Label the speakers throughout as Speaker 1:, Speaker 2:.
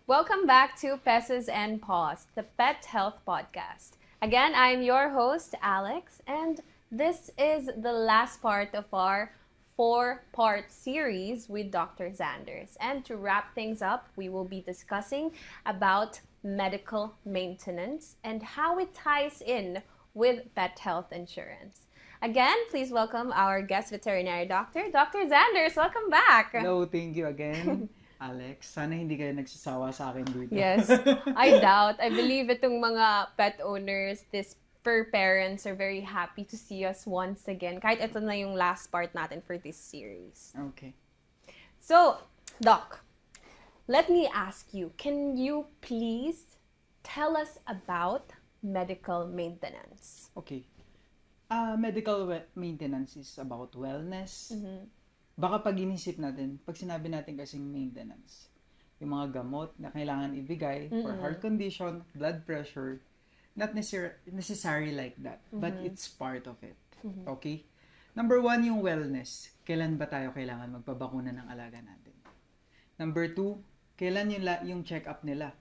Speaker 1: Welcome back to Pesos and Paws, the Pet Health Podcast. Again, I'm your host, Alex, and this is the last part of our 4-part series with Dr. Zanders. And to wrap things up, we will be discussing about medical maintenance and how it ties in with pet health insurance. Again, please welcome our guest veterinary doctor, Dr. Zanders. Welcome back.
Speaker 2: Hello, thank you again, Alex. Sana hindi kayo nagsasawa sa akin dito.
Speaker 1: Yes, I doubt. I believe itong mga pet owners, these fur parents are very happy to see us once again. Kahit ito na yung last part natin for this series.
Speaker 2: Okay.
Speaker 1: So, Doc, let me ask you, can you please tell us about medical maintenance?
Speaker 2: Okay. Medical maintenance is about wellness.
Speaker 1: Mm-hmm.
Speaker 2: Baka pag inisip natin, pag sinabi natin kasing maintenance, yung mga gamot na kailangan ibigay for heart condition, blood pressure, not necessary like that, but it's part of it. Okay? Number 1, yung wellness. Kailan ba tayo kailangan magpabakuna ng alaga natin? Number 2, kailan yung check-up nila?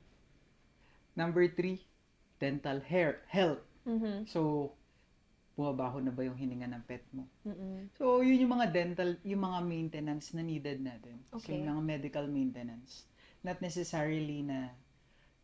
Speaker 2: Number 3, dental health. So, bumabaho na ba yung hininga ng pet mo? So, yun yung mga yung mga maintenance na needed natin.
Speaker 1: Okay.
Speaker 2: So, yung mga medical maintenance. Not necessarily na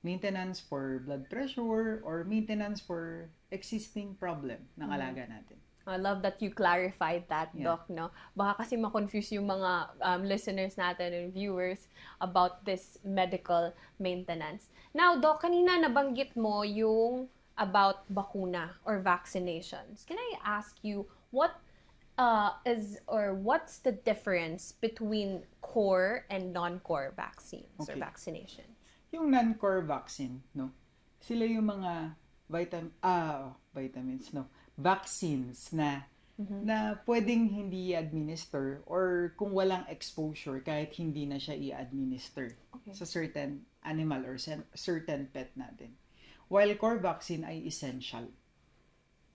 Speaker 2: maintenance for blood pressure or maintenance for existing problem ng alaga natin.
Speaker 1: I love that you clarified that,
Speaker 2: Yeah.
Speaker 1: Doc, no? Baka kasi ma-confuse yung mga listeners natin and viewers about this medical maintenance. Now, Doc, kanina nabanggit mo yung about bakuna or vaccinations. Can I ask you what's the difference between core and non-core vaccines or
Speaker 2: Okay.
Speaker 1: vaccinations?
Speaker 2: Yung non-core vaccine, no? Sila yung mga vitamins, no? Vaccines na pwedeng hindi i-administer or kung walang exposure kahit hindi na siya i-administer sa certain animal or certain pet natin. While core vaccine ay essential.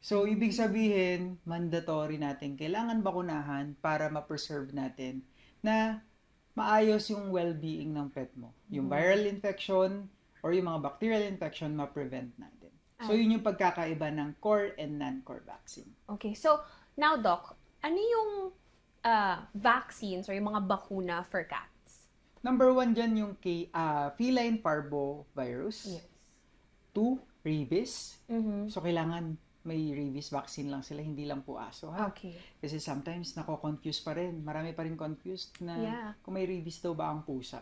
Speaker 2: So, ibig sabihin, mandatory natin kailangan bakunahan para ma-preserve natin na maayos yung well-being ng pet mo. Yung viral infection or yung mga bacterial infection ma-prevent natin. So, yun yung pagkakaiba ng core and non-core vaccine.
Speaker 1: Okay, so now, Doc, ano yung vaccines or yung mga bakuna for cats?
Speaker 2: Number 1 dyan yung feline parvovirus.
Speaker 1: Yes.
Speaker 2: 2, rabies. So, kailangan may rabies vaccine lang sila, hindi lang po aso, ha?
Speaker 1: Okay.
Speaker 2: Kasi sometimes nako-confuse pa rin. Marami pa rin confused na kung may rabies daw ba ang pusa.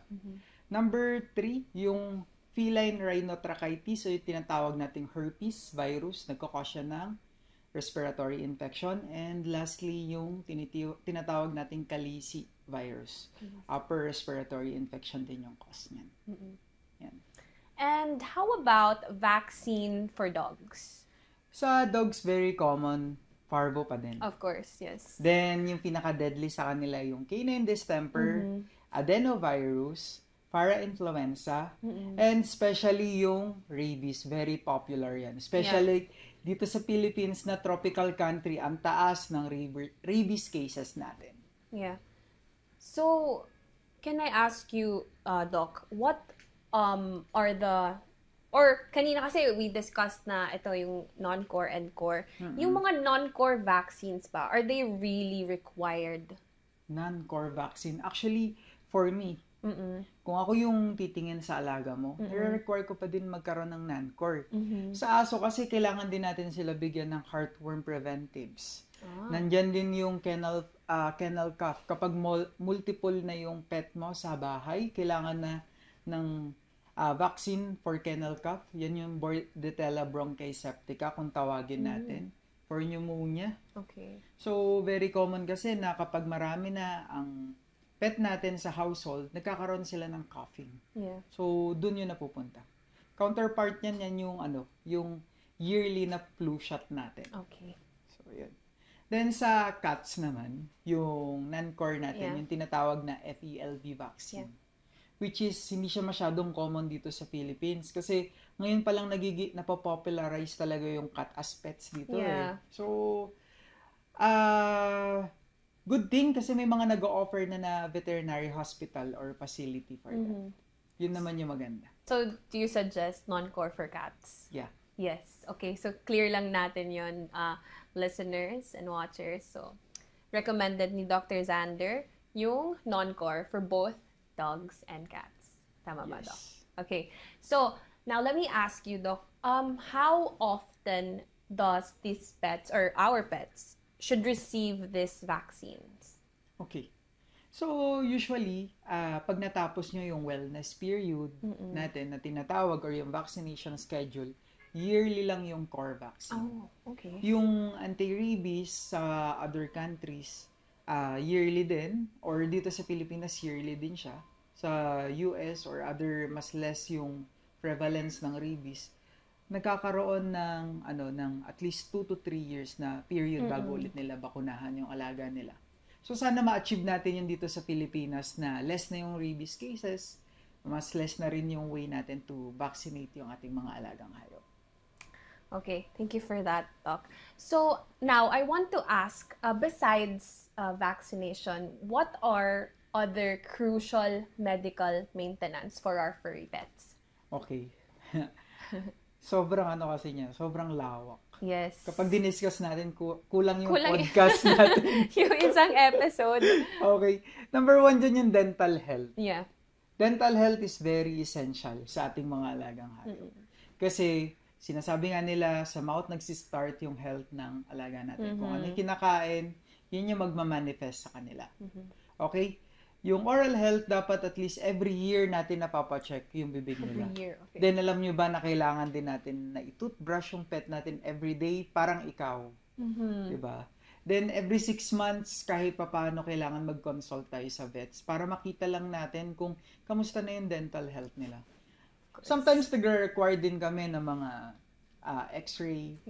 Speaker 2: Number 3, yung feline rhinotracheitis, so yung tinatawag nating herpes virus, nagkakause ng respiratory infection. And lastly, yung tinatawag nating Kalisi virus. Upper respiratory infection din yung cause niyan. Yan.
Speaker 1: And how about vaccine for dogs?
Speaker 2: Sa dogs, very common, parvo pa din.
Speaker 1: Of course, yes.
Speaker 2: Then, yung pinaka-deadly sa kanila, yung canine distemper, adenovirus, parainfluenza, and especially yung rabies. Very popular yan. Especially dito sa Philippines na tropical country, ang taas ng rabies cases natin.
Speaker 1: Yeah. So, can I ask you, Doc, what kanina kasi we discussed na ito yung non-core and core. Yung mga non-core vaccines ba, are they really required?
Speaker 2: Non-core vaccine. Actually, for me, kung ako yung titingin sa alaga mo, i-require ko pa din magkaroon ng non-core. Sa aso kasi kailangan din natin sila bigyan ng heartworm preventives. Nandyan din yung kennel cough. Kapag multiple na yung pet mo sa bahay, kailangan na ng vaccine for kennel cough. Yan yung Bordetella bronchioseptica kung tawagin natin. For pneumonia.
Speaker 1: Okay.
Speaker 2: So, very common kasi na kapag marami na ang pet natin sa household, nagkakaroon sila ng coughing.
Speaker 1: Yeah.
Speaker 2: So, dun yun napupunta. Counterpart niyan yung yung yearly na flu shot natin.
Speaker 1: Okay.
Speaker 2: So, yun. Then, sa cats naman, yung non-core natin, yung tinatawag na FELV vaccine.
Speaker 1: Yeah.
Speaker 2: Which is, hindi siya masyadong common dito sa Philippines. Kasi, ngayon pa lang napopularize talaga yung cat as pets dito.
Speaker 1: Yeah.
Speaker 2: So, good thing kasi may mga nag-o-offer na veterinary hospital or facility for that. Yun naman yung maganda.
Speaker 1: So, do you suggest non-core for cats?
Speaker 2: Yeah.
Speaker 1: Yes. Okay, so clear lang natin yun, listeners and watchers. So, recommended ni Dr. Xander yung non-core for both dogs and cats. Tama ba, Doc?
Speaker 2: Yes.
Speaker 1: Okay. So, now let me ask you, Doc, how often does these pets or our pets should receive these vaccines?
Speaker 2: Okay. So, usually, pag natapos nyo yung wellness period natin na tinatawag or yung vaccination schedule, yearly lang yung core vaccine.
Speaker 1: Oh, okay.
Speaker 2: Yung anti-rabies sa other countries, yearly din. Or dito sa Pilipinas, yearly din siya. Sa US or other, mas less yung prevalence ng rabies. Nagkakaroon ng at least 2 to 3 years na period bago ulit nila bakunahan yung alaga nila. So, sana ma-achieve natin yun dito sa Pilipinas na less na yung rabies cases, mas less na rin yung way natin to vaccinate yung ating mga alagang hayop.
Speaker 1: Okay, thank you for that, Doc. So, now, I want to ask, besides vaccination, what are other crucial medical maintenance for our furry pets?
Speaker 2: Okay. Sobrang kasi niya, sobrang lawak.
Speaker 1: Yes.
Speaker 2: Kapag diniscuss natin, kulang yung podcast natin.
Speaker 1: Yung isang episode.
Speaker 2: Okay. Number 1 dyan yung dental health.
Speaker 1: Yeah.
Speaker 2: Dental health is very essential sa ating mga alagang hayop. Kasi, sinasabi nga nila, sa mouth nagsistart yung health ng alaga natin. Kung ano yung kinakain, yun yung magmamanifest sa kanila. Okay? Yung oral health, dapat at least every year natin napapacheck yung bibig nila.
Speaker 1: Every year, okay.
Speaker 2: Then, alam nyo ba na kailangan din natin na i-toothbrush yung pet natin every day, parang ikaw. Diba? Then, every 6 months, kahit papaano, kailangan mag-consult tayo sa vets para makita lang natin kung kamusta na yung dental health nila. Sometimes, nagre-require din kami ng mga x-ray,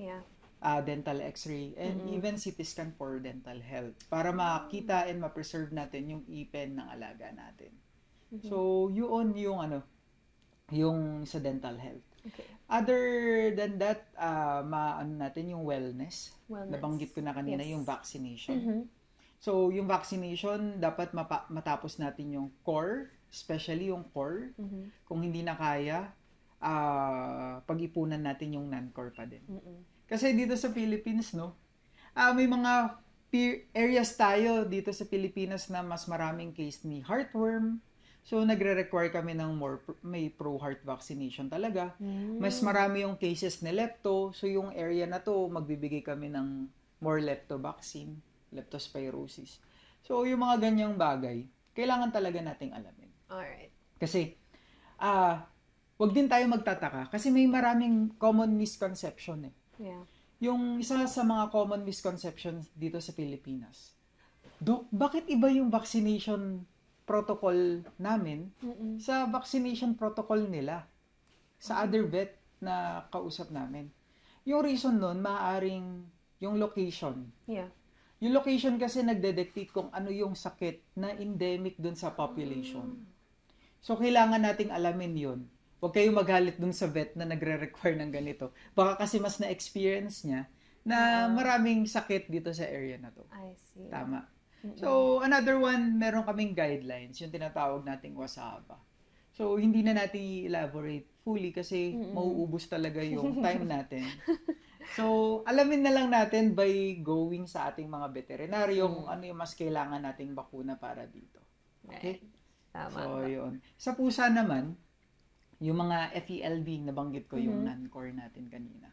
Speaker 2: dental x-ray, and even CT scan for dental health para makita and ma-preserve natin yung ipin ng alaga natin. So, yun yung sa dental health.
Speaker 1: Okay.
Speaker 2: Other than that, natin yung wellness. Nabanggit ko na kanina yung vaccination. So, yung vaccination, dapat matapos natin yung core, especially yung core. Kung hindi na kaya, pag-ipunan natin yung non-core pa din. Kasi dito sa Philippines, may mga areas tayo dito sa Pilipinas na mas maraming case ni heartworm. So, nagre-require kami ng may pro-heart vaccination talaga. Mas marami yung cases ni lepto. So, yung area na to, magbibigay kami ng more lepto vaccine, leptospirosis. So, yung mga ganyang bagay, kailangan talaga nating alamin.
Speaker 1: Alright.
Speaker 2: Kasi, wag din tayo magtataka. Kasi may maraming common misconception eh.
Speaker 1: Yeah.
Speaker 2: Yung isa sa mga common misconceptions dito sa Pilipinas, Dok, bakit iba yung vaccination protocol namin sa vaccination protocol nila sa other vet na kausap namin? Yung reason nun, maaaring yung location.
Speaker 1: Yeah.
Speaker 2: Yung location kasi nagde-dictate kung ano yung sakit na endemic dun sa population. So, kailangan nating alamin yun. Huwag kayong magalit dun sa vet na nagre-require ng ganito. Baka kasi mas na-experience niya na maraming sakit dito sa area na to.
Speaker 1: I see.
Speaker 2: Tama. So, another one, meron kaming guidelines, yung tinatawag nating WASABA. So, hindi na natin i-elaborate fully kasi mauubos talaga yung time natin. So, alamin na lang natin by going sa ating mga veterinaryo kung ano yung mas kailangan nating bakuna para dito. Okay?
Speaker 1: Tama.
Speaker 2: So, yun. Sa pusa naman, yung mga FELV, nabanggit ko yung non-core natin kanina.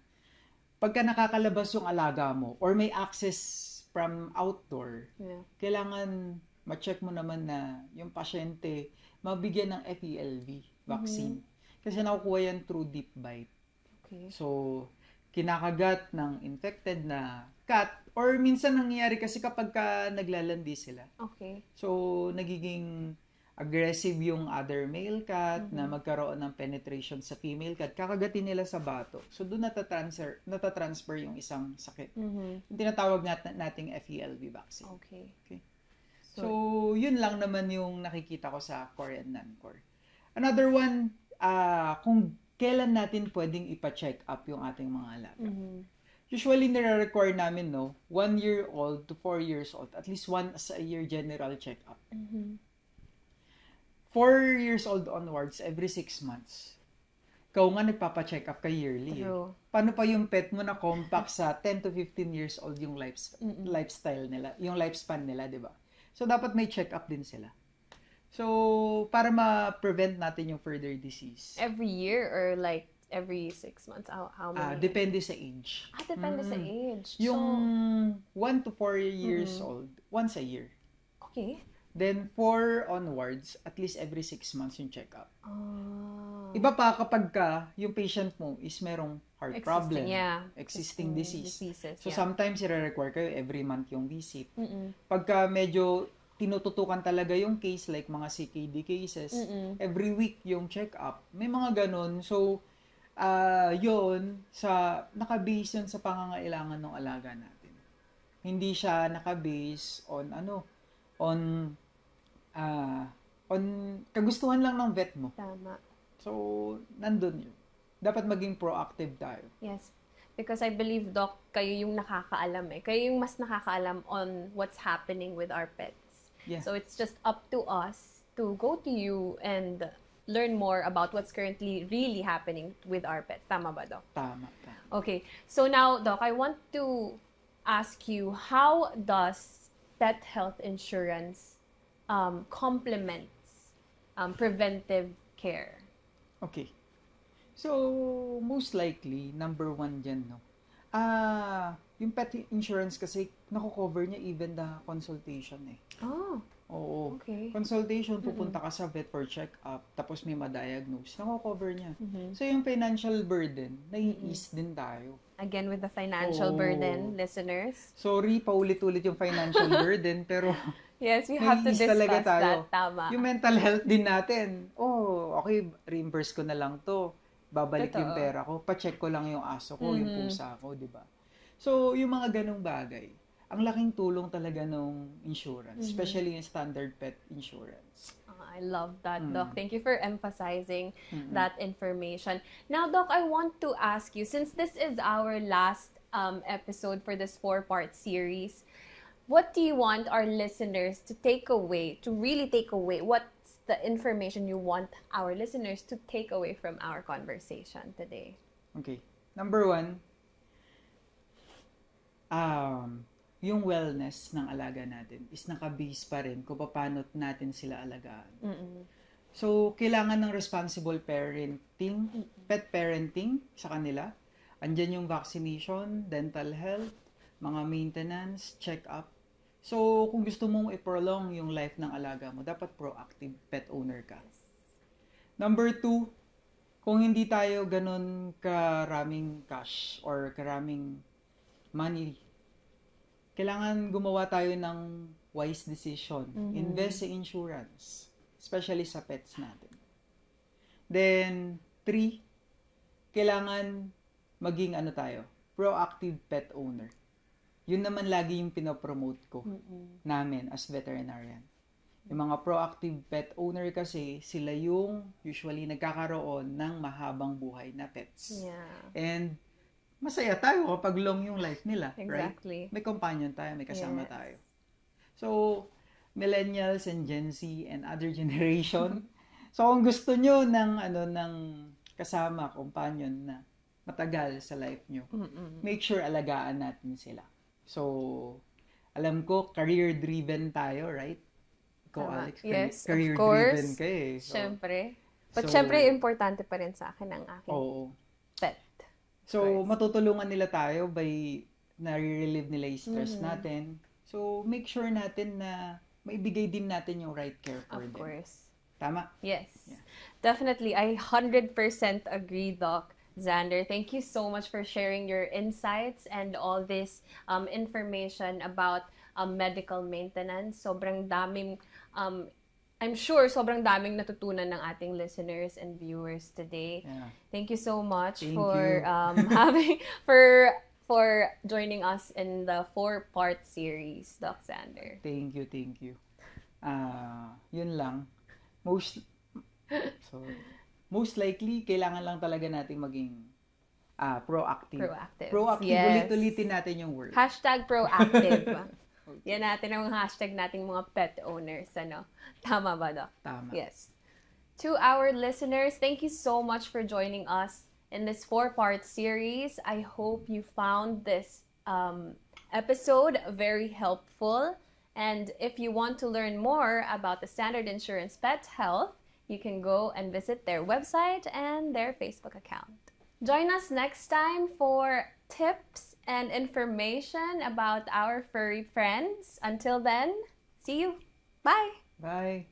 Speaker 2: Pagka nakakalabas yung alaga mo or may access from outdoor, kailangan ma-check mo naman na yung pasyente mabigyan ng FELV vaccine. Kasi nakukuha yan through deep bite.
Speaker 1: Okay.
Speaker 2: So, kinakagat ng infected na cat or minsan nangyayari kasi kapag naglalandi sila.
Speaker 1: Okay.
Speaker 2: So, nagiging aggressive yung other male cat na magkaroon ng penetration sa female cat, kakagatin nila sa bato. So, doon natatransfer yung isang sakit. Yung tinatawag nating FELV vaccine.
Speaker 1: Okay.
Speaker 2: So, yun lang naman yung nakikita ko sa core and non-core. Another one, kung kailan natin pwedeng ipa-check up yung ating mga alaga. Usually, nire-require namin, 1-year-old to 4 years old, at least once a year general check-up. 4 years old onwards, every 6 months. Ikaw nga nagpapacheck up ka yearly.
Speaker 1: True.
Speaker 2: Paano pa yung pet mo na compact sa 10 to 15 years old yung lifestyle nila, yung lifespan nila, di ba? So, dapat may check up din sila. So, para ma-prevent natin yung further disease.
Speaker 1: Every year or like every 6 months? How many?
Speaker 2: Depende sa age.
Speaker 1: Depende sa age.
Speaker 2: Yung 1 to 4 years old, once a year.
Speaker 1: Okay.
Speaker 2: Then, 4 onwards, at least every 6 months yung check-up.
Speaker 1: Oh.
Speaker 2: Iba pa kapag yung patient mo is merong heart problem, existing disease.
Speaker 1: Diseases,
Speaker 2: so, sometimes i-require kayo every month yung visit.
Speaker 1: Mm-mm.
Speaker 2: Pagka medyo tinututukan talaga yung case, like mga CKD cases, every week yung check-up. May mga ganun. So, yun, naka-base yun sa pangangailangan ng alaga natin. Hindi siya naka-base on kagustuhan lang ng vet mo.
Speaker 1: Tama.
Speaker 2: So, nandun yun. Dapat maging proactive tayo.
Speaker 1: Yes. Because I believe, Doc, kayo yung nakakaalam eh. Kayo yung mas nakakaalam on what's happening with our pets.
Speaker 2: Yeah.
Speaker 1: So, it's just up to us to go to you and learn more about what's currently really happening with our pets. Tama ba, Doc?
Speaker 2: Tama.
Speaker 1: Okay. So now, Doc, I want to ask you, how does pet health insurance complements preventive care?
Speaker 2: Okay. So, most likely, number 1 dyan, no? Yung pet insurance kasi, nakocover niya even the consultation eh.
Speaker 1: Oh.
Speaker 2: Oo.
Speaker 1: Okay.
Speaker 2: Consultation, pupunta ka sa vet for check-up, tapos may ma-diagnose, nakocover niya.
Speaker 1: Mm-hmm.
Speaker 2: So, yung financial burden, nai-ease din tayo.
Speaker 1: Again, with the financial burden, listeners.
Speaker 2: Sorry, paulit-ulit yung financial burden, pero
Speaker 1: yes, we have to discuss
Speaker 2: talaga tayo.
Speaker 1: that. Tama.
Speaker 2: Yung mental health din natin. Okay, reimburse ko na lang to. Babalik yung pera ko. Pa-check ko lang yung aso ko, yung pusa ko, di ba? So, yung mga ganong bagay, ang laking tulong talaga ng insurance, especially yung standard pet insurance.
Speaker 1: I love that, Doc. Thank you for emphasizing that information. Now, Doc, I want to ask you, since this is our last episode for this 4-part series, what do you want our listeners to take away, to really take away? What's the information you want our listeners to take away from our conversation today?
Speaker 2: Okay. Number 1, yung wellness ng alaga natin is naka-base pa rin kung paano natin sila alagaan. So, kailangan ng responsible parenting, pet parenting sa kanila. Andyan yung vaccination, dental health, mga maintenance, check-up. So, kung gusto mong i-prolong yung life ng alaga mo, dapat proactive pet owner ka. Number 2, kung hindi tayo ganun karaming cash or karaming money, kailangan gumawa tayo ng wise decision. Invest sa insurance, especially sa pets natin. Then, 3, kailangan maging proactive pet owner. Yun naman lagi yung pinapromote ko namin as veterinarian. Yung mga proactive pet owner kasi, sila yung usually nagkakaroon ng mahabang buhay na pets.
Speaker 1: Yeah.
Speaker 2: And masaya tayo kapag long yung life nila,
Speaker 1: Exactly.
Speaker 2: right? May companion tayo, may kasama
Speaker 1: Yes.
Speaker 2: tayo. So, millennials and Gen Z and other generation. So, kung gusto nyo ng kasama, companion na matagal sa life nyo, make sure alagaan natin sila. So, alam ko, career-driven tayo, right? Ikaw, Alex,
Speaker 1: yes,
Speaker 2: career-driven ka eh. So,
Speaker 1: Siyempre. But syempre, importante pa rin sa akin ang aking pet.
Speaker 2: So, matutulungan nila tayo by nare-relieve nila yung stress natin. So, make sure natin na maibigay din natin yung right care for them.
Speaker 1: Of course.
Speaker 2: Tama?
Speaker 1: Yes.
Speaker 2: Yeah.
Speaker 1: Definitely. I 100% agree, Doc. Xander, thank you so much for sharing your insights and all this information about medical maintenance. Sobrang daming, I'm sure sobrang daming natutunan ng ating listeners and viewers today.
Speaker 2: Yeah.
Speaker 1: Thank you so much
Speaker 2: Thank
Speaker 1: for
Speaker 2: you.
Speaker 1: for joining us in the 4-part series, Doc Xander.
Speaker 2: Thank you. Yun lang. Most likely, kailangan lang talaga nating maging proactive. Proactive.
Speaker 1: Yes.
Speaker 2: Ulit-ulitin natin yung word.
Speaker 1: #proactive. Yan natin ang hashtag nating mga pet owners. Tama ba, Doc?
Speaker 2: Tama.
Speaker 1: Yes. To our listeners, thank you so much for joining us in this 4-part series. I hope you found this episode very helpful. And if you want to learn more about the Standard Insurance Pet Health, you can go and visit their website and their Facebook account. Join us next time for tips and information about our furry friends. Until then, see you. Bye.
Speaker 2: Bye.